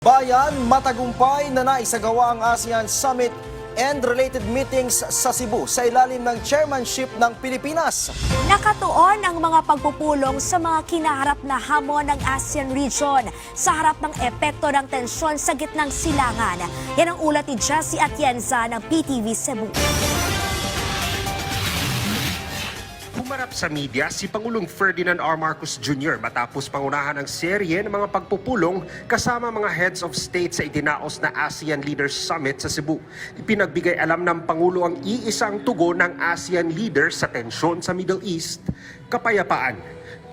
Bayan, matagumpay na naisagawa ang ASEAN Summit and related meetings sa Cebu sa ilalim ng chairmanship ng Pilipinas. Nakatuon ang mga pagpupulong sa mga kinaharap na hamon ng ASEAN region sa harap ng epekto ng tensyon sa gitnang silangan. Yan ang ulat ni Jessie Atienza ng PTV Cebu. Humarap sa media si Pangulong Ferdinand R. Marcos Jr. matapos pangunahan ang serye ng mga pagpupulong kasama mga heads of state sa itinaos na ASEAN Leaders Summit sa Cebu. Ipinagbigay alam ng Pangulo ang iisang tugon ng ASEAN leaders sa tensyon sa Middle East, kapayapaan.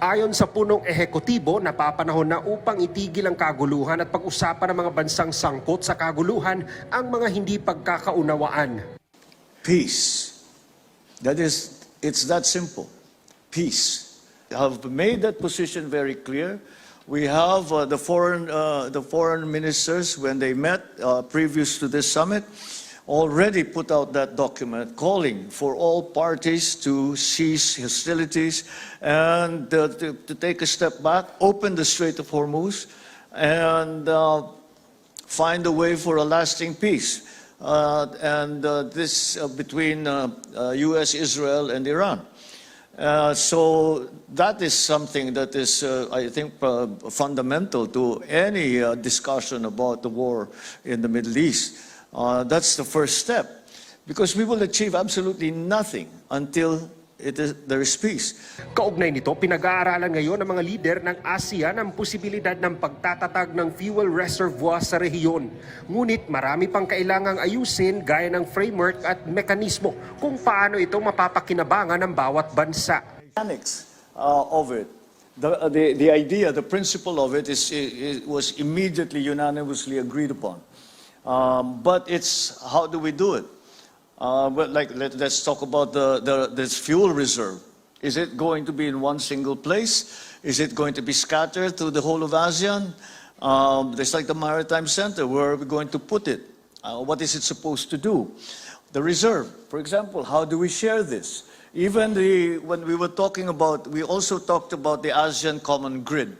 Ayon sa punong ehekutibo, napapanahon na upang itigil ang kaguluhan at pag-usapan ng mga bansang sangkot sa kaguluhan ang mga hindi pagkakaunawaan. Peace. It's that simple. Peace. We have made that position very clear. We have the foreign ministers, when they met previous to this summit, already put out that document calling for all parties to cease hostilities and to take a step back, open the Strait of Hormuz, and find a way for a lasting peace. This between U.S., Israel, and Iran. So that is something that is, I think, fundamental to any discussion about the war in the Middle East. That's the first step, because we will achieve absolutely nothing until there is peace. Kaugnay nito, pinag-aaralan ngayon ng mga lider ng ASEAN ang posibilidad ng pagtatatag ng fuel reservoir sa rehiyon. Ngunit marami pang kailangang ayusin gaya ng framework at mekanismo kung paano ito mapapakinabangan ng bawat bansa. Mechanics of it, the idea, the principle of it was immediately unanimously agreed upon. But it's how do we do it? But let's talk about this fuel reserve. Is it going to be in one single place? Is it going to be scattered through the whole of ASEAN? It's like the Maritime Center. Where are we going to put it? What is it supposed to do? The reserve, for example, how do we share this? Even when we were talking about, we also talked about the ASEAN Common Grid,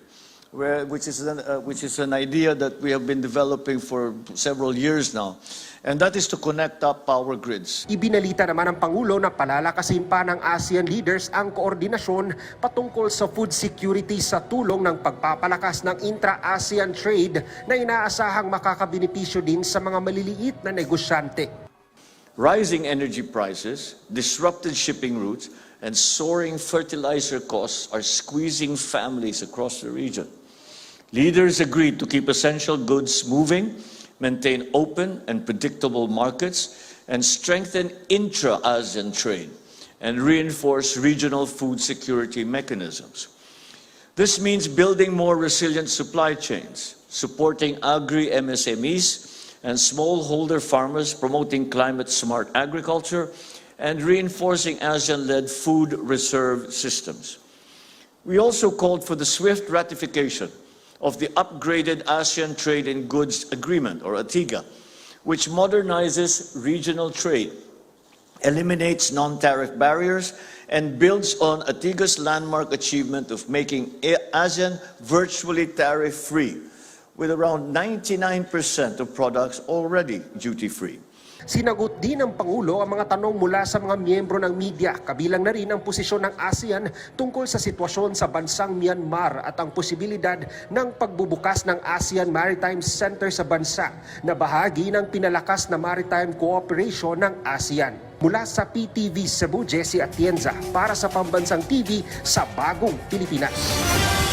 which is an idea that we have been developing for several years now. And that is to connect up power grids. Ibinalita naman ng Pangulo na palalakasin pa ng ASEAN leaders ang koordinasyon patungkol sa food security sa tulong ng pagpapalakas ng intra-ASEAN trade na inaasahang makakabenepisyo din sa mga maliliit na negosyante. Rising energy prices, disrupted shipping routes, and soaring fertilizer costs are squeezing families across the region. Leaders agreed to keep essential goods moving, maintain open and predictable markets, and strengthen intra-ASEAN trade, and reinforce regional food security mechanisms. This means building more resilient supply chains, supporting agri-MSMEs and smallholder farmers, promoting climate-smart agriculture, and reinforcing ASEAN-led food reserve systems. We also called for the swift ratification of the upgraded ASEAN Trade in Goods Agreement, or ATIGA, which modernizes regional trade, eliminates non-tariff barriers, and builds on ATIGA's landmark achievement of making ASEAN virtually tariff-free, with around 99% of products already duty-free. Sinagot din ng Pangulo ang mga tanong mula sa mga miyembro ng media, kabilang na rin ang posisyon ng ASEAN tungkol sa sitwasyon sa bansang Myanmar at ang posibilidad ng pagbubukas ng ASEAN Maritime Center sa bansa na bahagi ng pinalakas na maritime cooperation ng ASEAN. Mula sa PTV Cebu, Jessie Atienza para sa Pambansang TV sa Bagong Pilipinas.